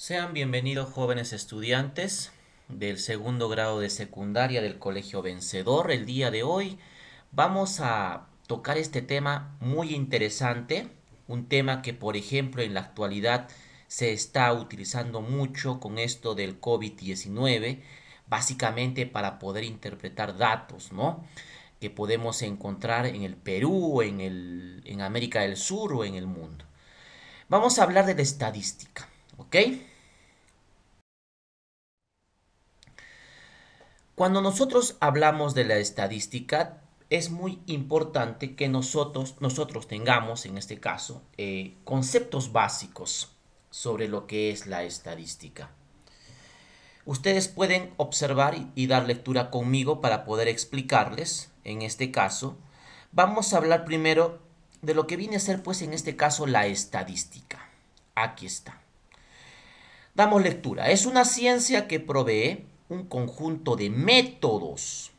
Sean bienvenidos jóvenes estudiantes del segundo grado de secundaria del Colegio Vencedor. El día de hoy vamos a tocar este tema muy interesante, un tema que por ejemplo en la actualidad se está utilizando mucho con esto del COVID-19, básicamente para poder interpretar datos, ¿no? Que podemos encontrar en el Perú, en América del Sur o en el mundo. Vamos a hablar de la estadística, ¿ok? Cuando nosotros hablamos de la estadística, es muy importante que nosotros tengamos, en este caso, conceptos básicos sobre lo que es la estadística. Ustedes pueden observar y dar lectura conmigo para poder explicarles, en este caso. Vamos a hablar primero de lo que viene a ser, pues, en este caso, la estadística. Aquí está. Damos lectura. Es una ciencia que provee un conjunto de métodos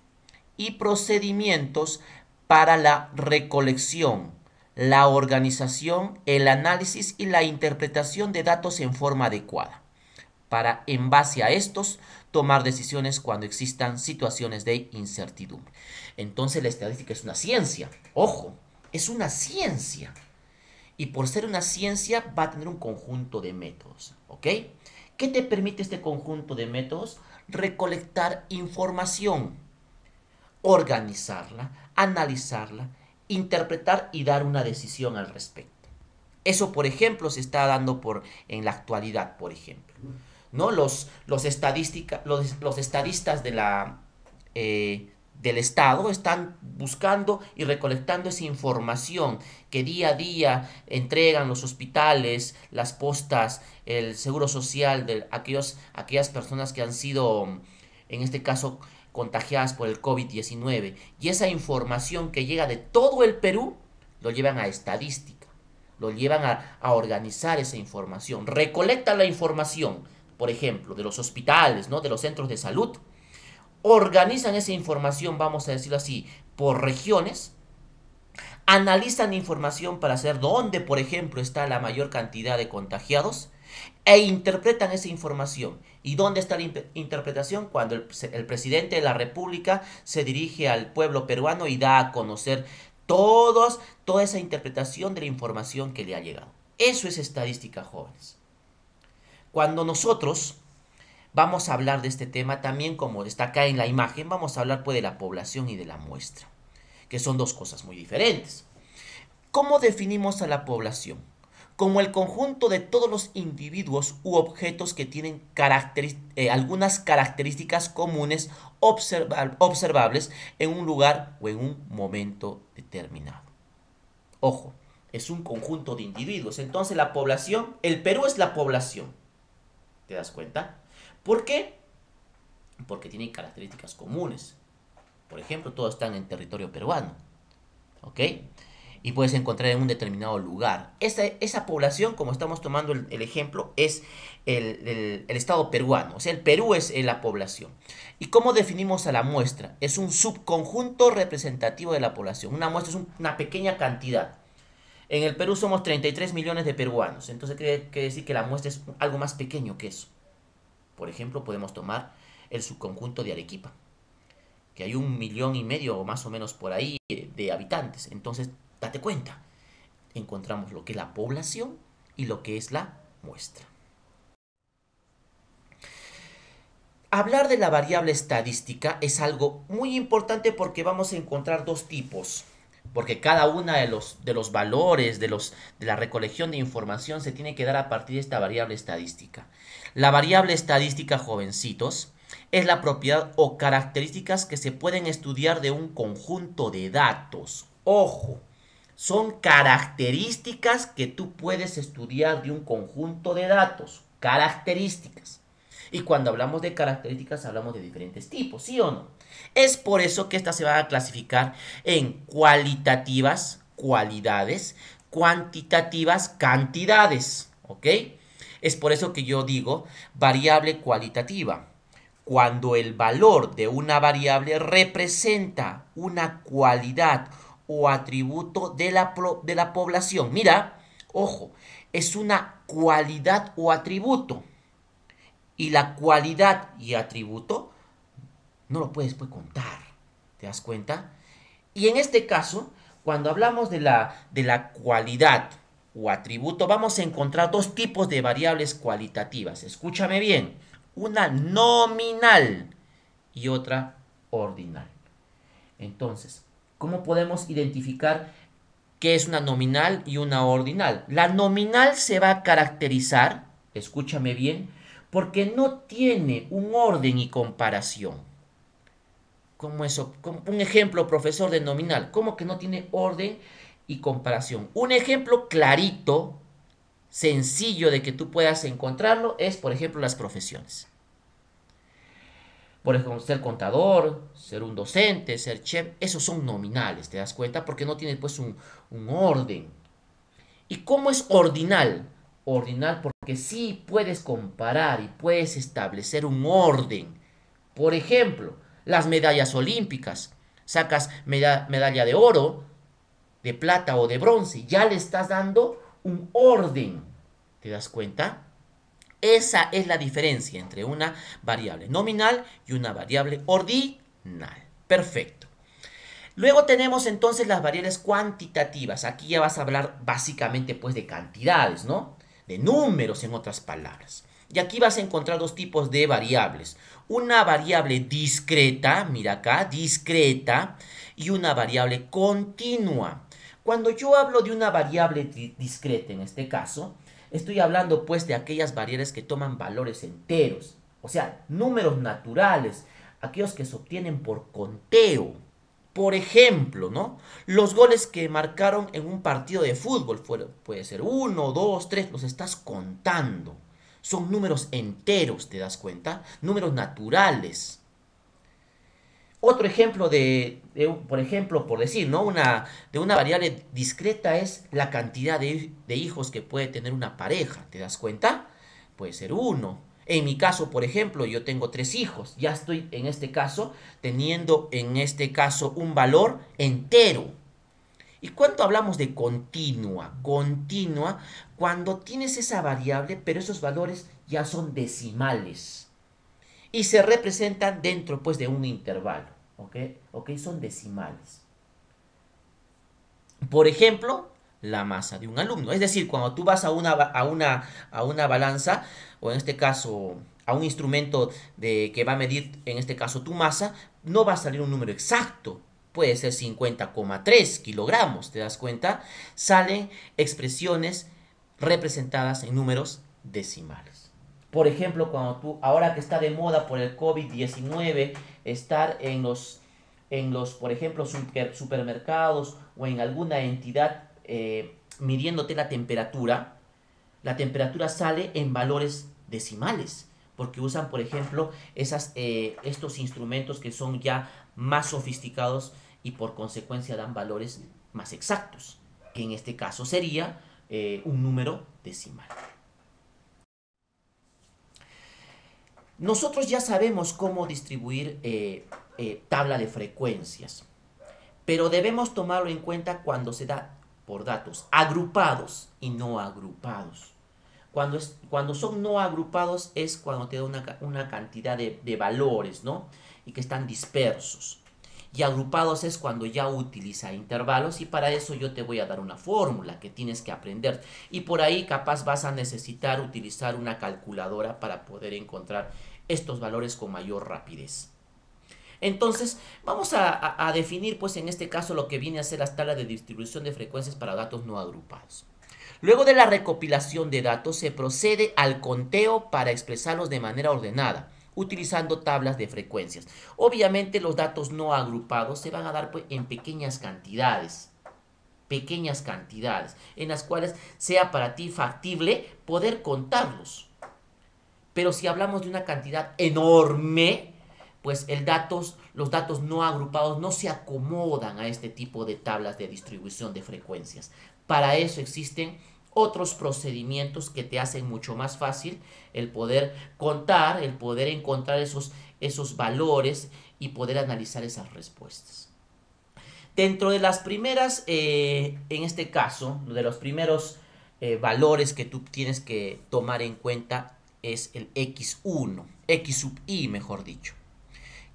y procedimientos para la recolección, la organización, el análisis y la interpretación de datos en forma adecuada, para en base a estos tomar decisiones cuando existan situaciones de incertidumbre. Entonces la estadística es una ciencia, ojo, es una ciencia. Y por ser una ciencia va a tener un conjunto de métodos, ¿ok? ¿Qué te permite este conjunto de métodos? Recolectar información, organizarla, analizarla, interpretar y dar una decisión al respecto. Eso, por ejemplo, se está dando en la actualidad, por ejemplo. ¿No? Los estadistas del Estado están buscando y recolectando esa información que día a día entregan los hospitales, las postas, el seguro social de aquellas personas que han sido, en este caso, contagiadas por el COVID-19. Y esa información que llega de todo el Perú lo llevan a estadística, lo llevan a organizar esa información, recolectan la información, por ejemplo, de los hospitales, ¿no? De los centros de salud, organizan esa información, vamos a decirlo así, por regiones, analizan información para saber dónde, por ejemplo, está la mayor cantidad de contagiados e interpretan esa información. ¿Y dónde está la interpretación? Cuando el presidente de la República se dirige al pueblo peruano y da a conocer toda esa interpretación de la información que le ha llegado. Eso es estadística, jóvenes. Cuando nosotros vamos a hablar de este tema, también como está acá en la imagen, vamos a hablar pues de la población y de la muestra, que son dos cosas muy diferentes. ¿Cómo definimos a la población? Como el conjunto de todos los individuos u objetos que tienen algunas características comunes observables en un lugar o en un momento determinado. Ojo, es un conjunto de individuos. Entonces la población, el Perú es la población. ¿Te das cuenta? ¿Por qué? Porque tienen características comunes. Por ejemplo, todos están en territorio peruano. ¿Ok? Y puedes encontrar en un determinado lugar. Esa población, como estamos tomando el ejemplo, es el estado peruano. O sea, el Perú es la población. ¿Y cómo definimos a la muestra? Es un subconjunto representativo de la población. Una muestra es una pequeña cantidad. En el Perú somos 33 millones de peruanos. Entonces quiere decir que la muestra es algo más pequeño que eso. Por ejemplo, podemos tomar el subconjunto de Arequipa, que hay 1,5 millones o más o menos por ahí de habitantes. Entonces, date cuenta, encontramos lo que es la población y lo que es la muestra. Hablar de la variable estadística es algo muy importante porque vamos a encontrar dos tipos. Porque cada uno de los valores, de la recolección de información se tiene que dar a partir de esta variable estadística. La variable estadística, jovencitos, es la propiedad o características que se pueden estudiar de un conjunto de datos. Ojo, son características que tú puedes estudiar de un conjunto de datos. Características. Y cuando hablamos de características hablamos de diferentes tipos, ¿sí o no? Es por eso que estas se van a clasificar en cualitativas, cualidades, cuantitativas, cantidades, ¿ok? Es por eso que yo digo variable cualitativa. Cuando el valor de una variable representa una cualidad o atributo de la población. Mira, ojo, es una cualidad o atributo. Y la cualidad y atributo no lo puedes pues, contar. ¿Te das cuenta? Y en este caso, cuando hablamos de la cualidad o atributo, vamos a encontrar dos tipos de variables cualitativas. Escúchame bien. Una nominal y otra ordinal. Entonces, ¿cómo podemos identificar qué es una nominal y una ordinal? La nominal se va a caracterizar, escúchame bien, porque no tiene un orden y comparación. ¿Cómo eso? Un ejemplo, profesor, de nominal. ¿Cómo que no tiene orden y comparación? Un ejemplo clarito, sencillo de que tú puedas encontrarlo es, por ejemplo, las profesiones. Por ejemplo, ser contador, ser un docente, ser chef, esos son nominales, ¿te das cuenta? Porque no tiene pues un orden. ¿Y cómo es ordinal? Ordinal porque sí puedes comparar y puedes establecer un orden. Por ejemplo, las medallas olímpicas. Sacas medalla de oro, de plata o de bronce. Ya le estás dando un orden. ¿Te das cuenta? Esa es la diferencia entre una variable nominal y una variable ordinal. Perfecto. Luego tenemos entonces las variables cuantitativas. Aquí ya vas a hablar básicamente pues de cantidades, ¿no? De números en otras palabras. Y aquí vas a encontrar dos tipos de variables. Una variable discreta, mira acá, discreta, y una variable continua. Cuando yo hablo de una variable discreta en este caso, estoy hablando pues de aquellas variables que toman valores enteros, o sea, números naturales, aquellos que se obtienen por conteo. Por ejemplo, ¿no? Los goles que marcaron en un partido de fútbol, puede ser uno, dos, tres, los estás contando. Son números enteros, ¿te das cuenta? Números naturales. Otro ejemplo por ejemplo, por decir, ¿no? De una variable discreta es la cantidad de hijos que puede tener una pareja, ¿te das cuenta? Puede ser uno. En mi caso, por ejemplo, yo tengo 3 hijos. Ya estoy en este caso teniendo en este caso un valor entero. ¿Y cuánto hablamos de continua? Continua cuando tienes esa variable, pero esos valores ya son decimales y se representan dentro pues de un intervalo, ¿ok? ¿Ok? Son decimales. Por ejemplo, la masa de un alumno. Es decir, cuando tú vas a una balanza, o en este caso a un instrumento que va a medir, en este caso, tu masa, no va a salir un número exacto. Puede ser 50,3 kilogramos, ¿te das cuenta? Salen expresiones representadas en números decimales. Por ejemplo, cuando tú, ahora que está de moda por el COVID-19, estar en los, por ejemplo, supermercados o en alguna entidad midiéndote la temperatura sale en valores decimales, porque usan, por ejemplo, estos instrumentos que son ya más sofisticados y por consecuencia dan valores más exactos, que en este caso sería un número decimal. Nosotros ya sabemos cómo distribuir tabla de frecuencias, pero debemos tomarlo en cuenta cuando se da por datos agrupados y no agrupados. Cuando son no agrupados es cuando te da una cantidad de valores, ¿no? Y que están dispersos. Y agrupados es cuando ya utiliza intervalos y para eso yo te voy a dar una fórmula que tienes que aprender. Y por ahí capaz vas a necesitar utilizar una calculadora para poder encontrar estos valores con mayor rapidez. Entonces, vamos a definir, pues en este caso, lo que viene a ser las tablas de distribución de frecuencias para datos no agrupados. Luego de la recopilación de datos, se procede al conteo para expresarlos de manera ordenada, utilizando tablas de frecuencias. Obviamente, los datos no agrupados se van a dar pues, en pequeñas cantidades, en las cuales sea para ti factible poder contarlos. Pero si hablamos de una cantidad enorme, pues los datos no agrupados no se acomodan a este tipo de tablas de distribución de frecuencias. Para eso existen otros procedimientos que te hacen mucho más fácil el poder contar, el poder encontrar esos valores y poder analizar esas respuestas. Dentro de las primeras, en este caso, de los primeros valores que tú tienes que tomar en cuenta es el x1, x sub i mejor dicho.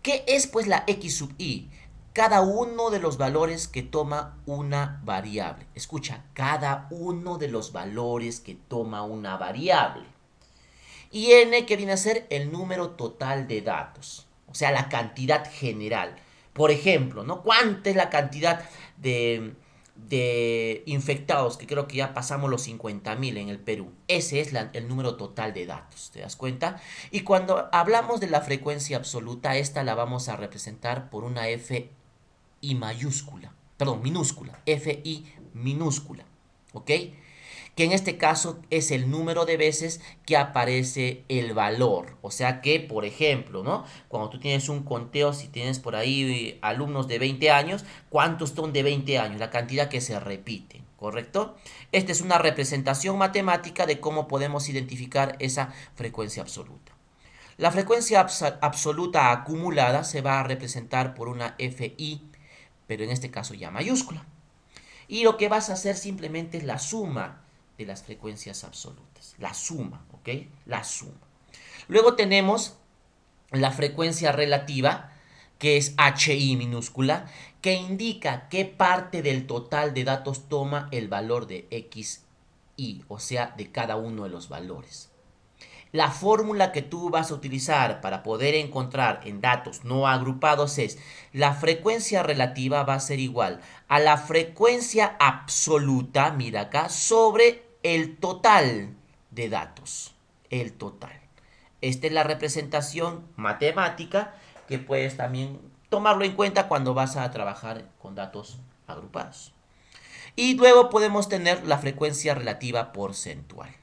¿Qué es pues la x sub i? Cada uno de los valores que toma una variable. Escucha, cada uno de los valores que toma una variable. Y n que viene a ser el número total de datos, o sea, la cantidad general. Por ejemplo, ¿no? ¿Cuánta es la cantidad de infectados? Que creo que ya pasamos los 50.000 en el Perú. Ese es el número total de datos, ¿te das cuenta? Y cuando hablamos de la frecuencia absoluta, esta la vamos a representar por una F I mayúscula, perdón, minúscula, F I minúscula, ¿ok? Que en este caso es el número de veces que aparece el valor. O sea que, por ejemplo, ¿no? Cuando tú tienes un conteo, si tienes por ahí alumnos de 20 años, ¿cuántos son de 20 años? La cantidad que se repite, ¿correcto? Esta es una representación matemática de cómo podemos identificar esa frecuencia absoluta. La frecuencia absoluta acumulada se va a representar por una FI, pero en este caso ya mayúscula. Y lo que vas a hacer simplemente es la suma de las frecuencias absolutas. La suma, ¿ok? La suma. Luego tenemos la frecuencia relativa, que es HI minúscula, que indica qué parte del total de datos toma el valor de XI, o sea, de cada uno de los valores. La fórmula que tú vas a utilizar para poder encontrar en datos no agrupados es la frecuencia relativa va a ser igual a la frecuencia absoluta, mira acá, sobre el total de datos. El total. Esta es la representación matemática que puedes también tomarlo en cuenta cuando vas a trabajar con datos agrupados. Y luego podemos tener la frecuencia relativa porcentual.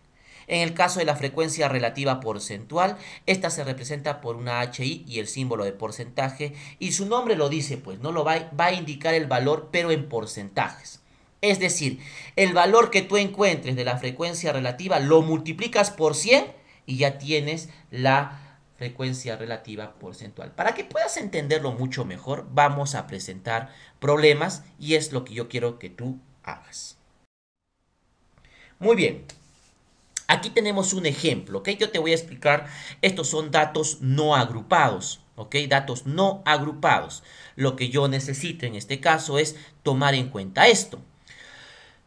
En el caso de la frecuencia relativa porcentual, esta se representa por una HI y el símbolo de porcentaje, y su nombre lo dice, pues, no lo va a indicar el valor, pero en porcentajes. Es decir, el valor que tú encuentres de la frecuencia relativa lo multiplicas por 100 y ya tienes la frecuencia relativa porcentual. Para que puedas entenderlo mucho mejor, vamos a presentar problemas y es lo que yo quiero que tú hagas. Muy bien. Aquí tenemos un ejemplo, ¿ok? Yo te voy a explicar, estos son datos no agrupados, ¿ok? Datos no agrupados. Lo que yo necesito en este caso es tomar en cuenta esto.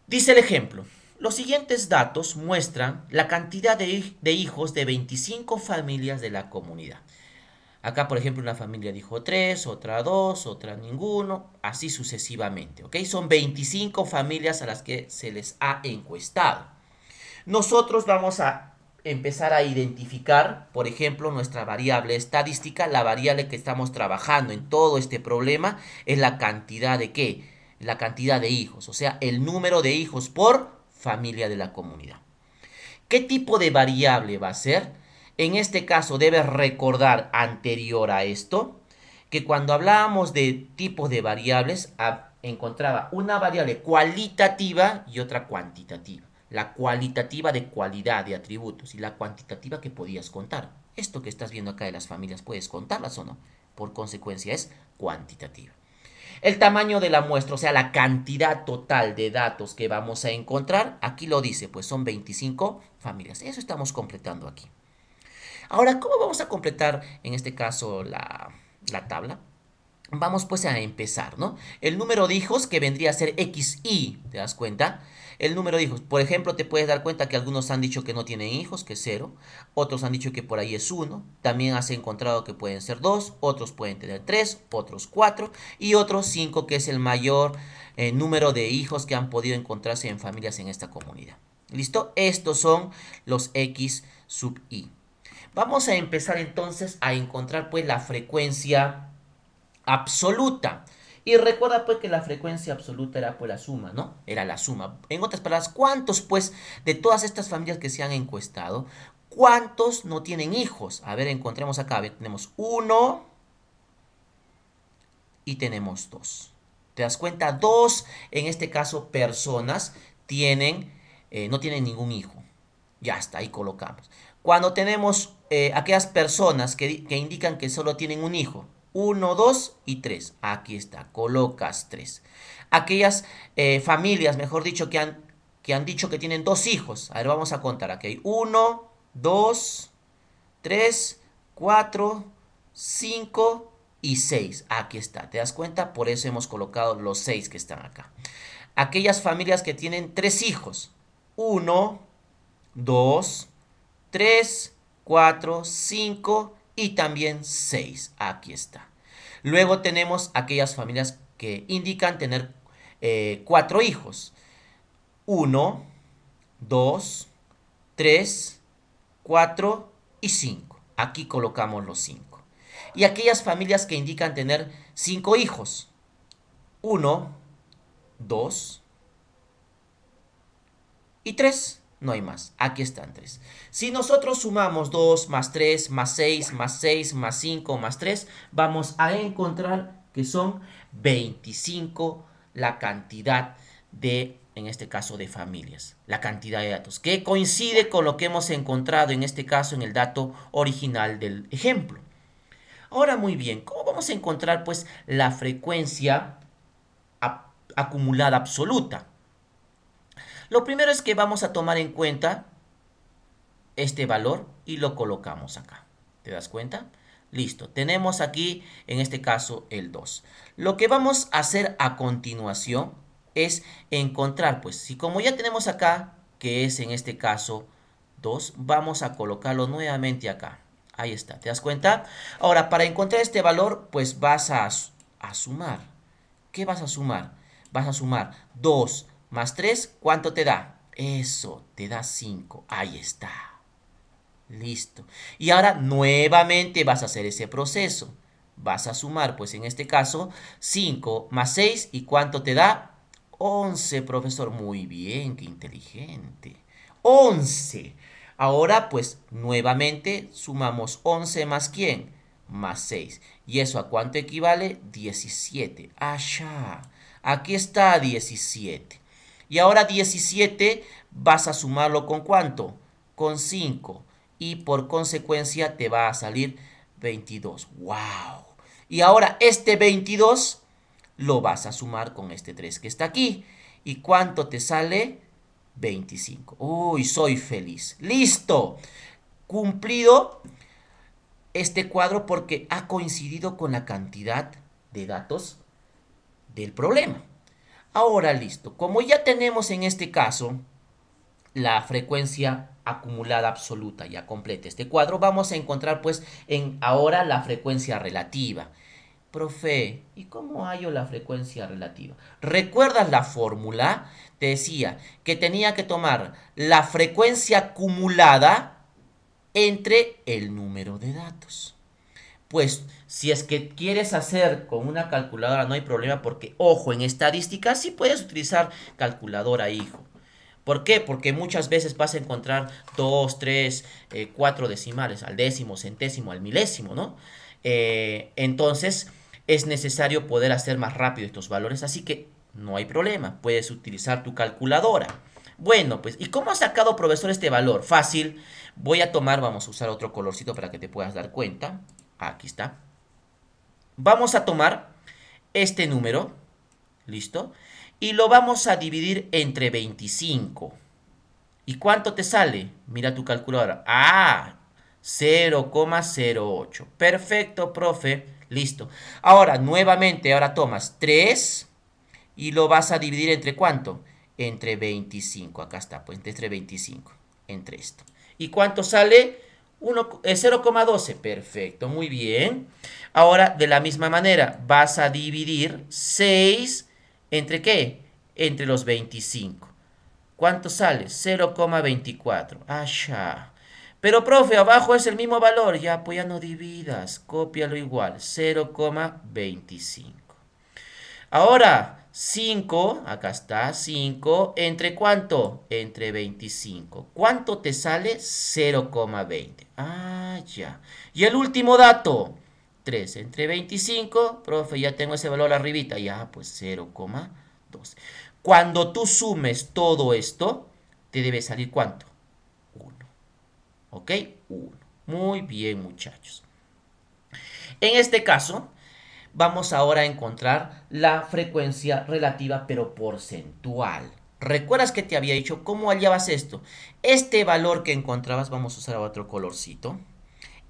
Dice el ejemplo, los siguientes datos muestran la cantidad de hijos de 25 familias de la comunidad. Acá, por ejemplo, una familia dijo 3, otra 2, otra ninguno, así sucesivamente, ¿ok? Son 25 familias a las que se les ha encuestado. Nosotros vamos a empezar a identificar, por ejemplo, nuestra variable estadística. La variable que estamos trabajando en todo este problema es la cantidad de ¿qué? La cantidad de hijos, o sea, el número de hijos por familia de la comunidad. ¿Qué tipo de variable va a ser? En este caso debes recordar anterior a esto que cuando hablábamos de tipos de variables encontraba una variable cualitativa y otra cuantitativa. La cualitativa de cualidad, de atributos, y la cuantitativa que podías contar. Esto que estás viendo acá de las familias, ¿puedes contarlas o no? Por consecuencia es cuantitativa. El tamaño de la muestra, o sea, la cantidad total de datos que vamos a encontrar, aquí lo dice, pues son 25 familias. Eso estamos completando aquí. Ahora, ¿cómo vamos a completar en este caso la tabla? Vamos pues a empezar, ¿no? El número de hijos que vendría a ser XI, ¿te das cuenta? El número de hijos, por ejemplo, te puedes dar cuenta que algunos han dicho que no tienen hijos, que es 0. Otros han dicho que por ahí es 1. También has encontrado que pueden ser 2. Otros pueden tener 3, otros 4. Y otros 5, que es el mayor número de hijos que han podido encontrarse en familias en esta comunidad. ¿Listo? Estos son los X sub I. Vamos a empezar entonces a encontrar pues la frecuencia absoluta. Y recuerda pues que la frecuencia absoluta era pues la suma, ¿no? Era la suma. En otras palabras, ¿cuántos pues de todas estas familias que se han encuestado, cuántos no tienen hijos? A ver, encontremos acá. A ver, tenemos 1 y tenemos 2. ¿Te das cuenta? 2, en este caso, personas no tienen ningún hijo. Ya está, ahí colocamos. Cuando tenemos aquellas personas que indican que solo tienen un hijo, 1, 2 y 3. Aquí está, colocas 3. Aquellas familias, mejor dicho, que han dicho que tienen 2 hijos. A ver, vamos a contar. Aquí hay 1, 2, 3, 4, 5 y 6. Aquí está, ¿te das cuenta? Por eso hemos colocado los 6 que están acá. Aquellas familias que tienen 3 hijos. 1, 2, 3, 4, 5 y también 6. Aquí está. Luego tenemos aquellas familias que indican tener 4 hijos. 1, 2, 3, 4 y 5. Aquí colocamos los 5. Y aquellas familias que indican tener 5 hijos. 1, 2 y 3. No hay más. Aquí están 3. Si nosotros sumamos 2 más 3 más 6 más 6 más 5 más 3, vamos a encontrar que son 25 la cantidad de, en este caso, de familias. La cantidad de datos, que coincide con lo que hemos encontrado, en este caso, en el dato original del ejemplo. Ahora, muy bien, ¿cómo vamos a encontrar, pues, la frecuencia acumulada absoluta? Lo primero es que vamos a tomar en cuenta este valor y lo colocamos acá. ¿Te das cuenta? Listo, tenemos aquí en este caso el 2. Lo que vamos a hacer a continuación es encontrar, pues si como ya tenemos acá, que es en este caso 2, vamos a colocarlo nuevamente acá. Ahí está, ¿te das cuenta? Ahora, para encontrar este valor, pues vas a sumar. ¿Qué vas a sumar? Vas a sumar 2 más 3, ¿cuánto te da? Eso, te da 5. Ahí está. Listo. Y ahora nuevamente vas a hacer ese proceso. Vas a sumar, pues en este caso, 5 más 6. ¿Y cuánto te da? 11, profesor. Muy bien, qué inteligente. 11. Ahora, pues, nuevamente sumamos 11 más ¿quién? Más 6. ¿Y eso a cuánto equivale? 17. Allá. Aquí está 17. Y ahora 17 vas a sumarlo ¿con cuánto? Con 5. Y por consecuencia te va a salir 22. ¡Wow! Y ahora este 22 lo vas a sumar con este 3 que está aquí. ¿Y cuánto te sale? 25. ¡Uy, soy feliz! ¡Listo! Cumplido este cuadro porque ha coincidido con la cantidad de datos del problema. Ahora listo, como ya tenemos en este caso la frecuencia acumulada absoluta ya completa este cuadro, vamos a encontrar pues ahora la frecuencia relativa. Profe, ¿y cómo hallo la frecuencia relativa? ¿Recuerdas la fórmula? Te decía que tenía que tomar la frecuencia acumulada entre el número de datos. Pues si es que quieres hacer con una calculadora no hay problema porque, ojo, en estadística sí puedes utilizar calculadora, hijo. ¿Por qué? Porque muchas veces vas a encontrar 2, 3, 4 decimales, al décimo, centésimo, al milésimo, ¿no? Entonces es necesario poder hacer más rápido estos valores, así que no hay problema, puedes utilizar tu calculadora. Bueno, pues, ¿y cómo ha sacado profesor este valor? Fácil, voy a tomar, vamos a usar otro colorcito para que te puedas dar cuenta. Aquí está. Vamos a tomar este número, ¿listo? Y lo vamos a dividir entre 25. ¿Y cuánto te sale? Mira tu calculadora. ¡Ah! 0,08. Perfecto, profe. Listo. Ahora, nuevamente, ahora tomas 3 y lo vas a dividir entre ¿cuánto? Entre 25. Acá está, pues entre 25. Entre esto. ¿Y cuánto sale? 0,12. Perfecto, muy bien. Ahora, de la misma manera, vas a dividir 6 ¿entre qué? Entre los 25. ¿Cuánto sale? 0,24. Allá. Pero, profe, abajo es el mismo valor. Ya, pues ya no dividas. Cópialo igual. 0,25. Ahora, 5, acá está, 5, ¿entre cuánto? Entre 25. ¿Cuánto te sale? 0,20. Ah, ya. Y el último dato, 3 entre 25, profe, ya tengo ese valor arribita, ya, pues 0,12. Cuando tú sumes todo esto, te debe salir ¿cuánto? 1. ¿Ok? 1. Muy bien, muchachos. En este caso, vamos ahora a encontrar la frecuencia relativa pero porcentual. ¿Recuerdas que te había dicho cómo hallabas esto? Este valor que encontrabas, vamos a usar otro colorcito.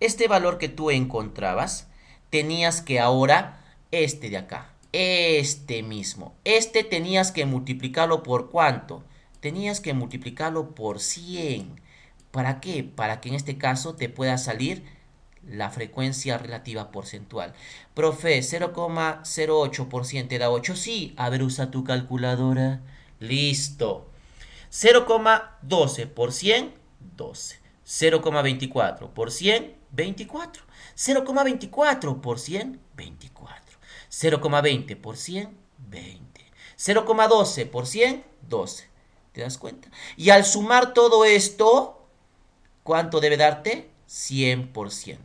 este valor que tú encontrabas, tenías que ahora, este de acá, este mismo, este tenías que multiplicarlo por ¿cuánto? Tenías que multiplicarlo por 100. ¿Para qué? Para que en este caso te pueda salir la frecuencia relativa porcentual. Profe, 0,08% te da 8. Sí, a ver, usa tu calculadora. Listo. 0,12 por 100, 12. 0,24 por 100, 24. 0,24 por 100, 24. 0,20 por 100, 20. 0,12 por 100, 12. ¿Te das cuenta? Y al sumar todo esto, ¿cuánto debe darte? 100%.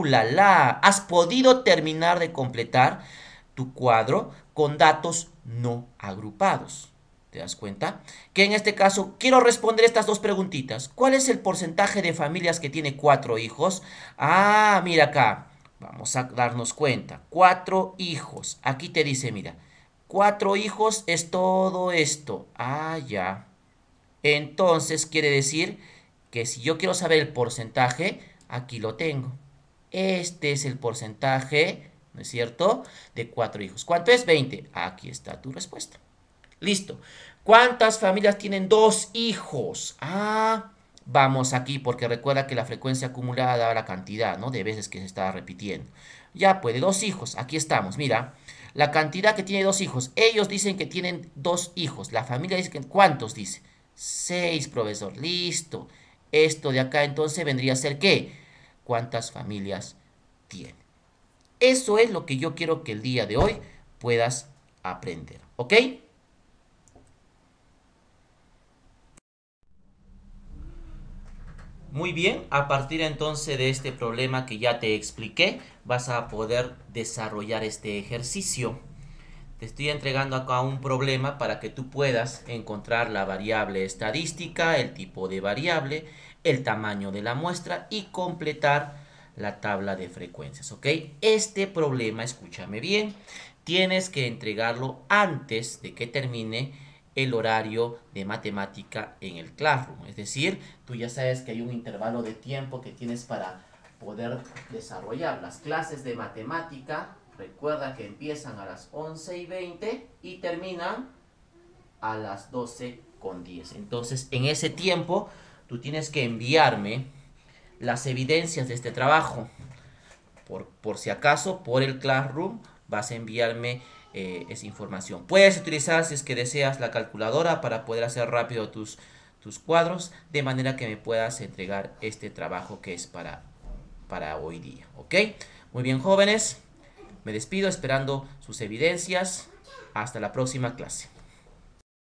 La, la, has podido terminar de completar tu cuadro con datos no agrupados. ¿Te das cuenta? Que en este caso quiero responder estas dos preguntitas. ¿Cuál es el porcentaje de familias que tiene 4 hijos? Ah, mira acá. Vamos a darnos cuenta. 4 hijos. Aquí te dice, mira. 4 hijos es todo esto. Ah, ya. Entonces quiere decir que si yo quiero saber el porcentaje, aquí lo tengo. Este es el porcentaje, ¿no es cierto?, de 4 hijos. ¿Cuánto es? 20. Aquí está tu respuesta. Listo. ¿Cuántas familias tienen 2 hijos? Ah, vamos aquí porque recuerda que la frecuencia acumulada da la cantidad, ¿no?, de veces que se está repitiendo. Ya puede, 2 hijos. Aquí estamos, mira. La cantidad que tiene 2 hijos. Ellos dicen que tienen 2 hijos. La familia dice que ¿cuántos dice? 6, profesor. Listo. Esto de acá entonces vendría a ser ¿qué? ¿Cuántas familias tiene? Eso es lo que yo quiero que el día de hoy puedas aprender. ¿Ok? Muy bien, a partir entonces de este problema que ya te expliqué, vas a poder desarrollar este ejercicio. Te estoy entregando acá un problema para que tú puedas encontrar la variable estadística, el tipo de variable, el tamaño de la muestra y completar la tabla de frecuencias, ¿ok? Este problema, escúchame bien, tienes que entregarlo antes de que termine el horario de matemática en el Classroom. Es decir, tú ya sabes que hay un intervalo de tiempo que tienes para poder desarrollar las clases de matemática. Recuerda que empiezan a las 11:20 y terminan a las 12:10. Entonces, en ese tiempo, tú tienes que enviarme las evidencias de este trabajo. Por si acaso, por el Classroom, vas a enviarme esa información. Puedes utilizar, si es que deseas, la calculadora para poder hacer rápido tus cuadros, de manera que me puedas entregar este trabajo que es para hoy día. ¿Ok? Muy bien, jóvenes. Me despido esperando sus evidencias. Hasta la próxima clase.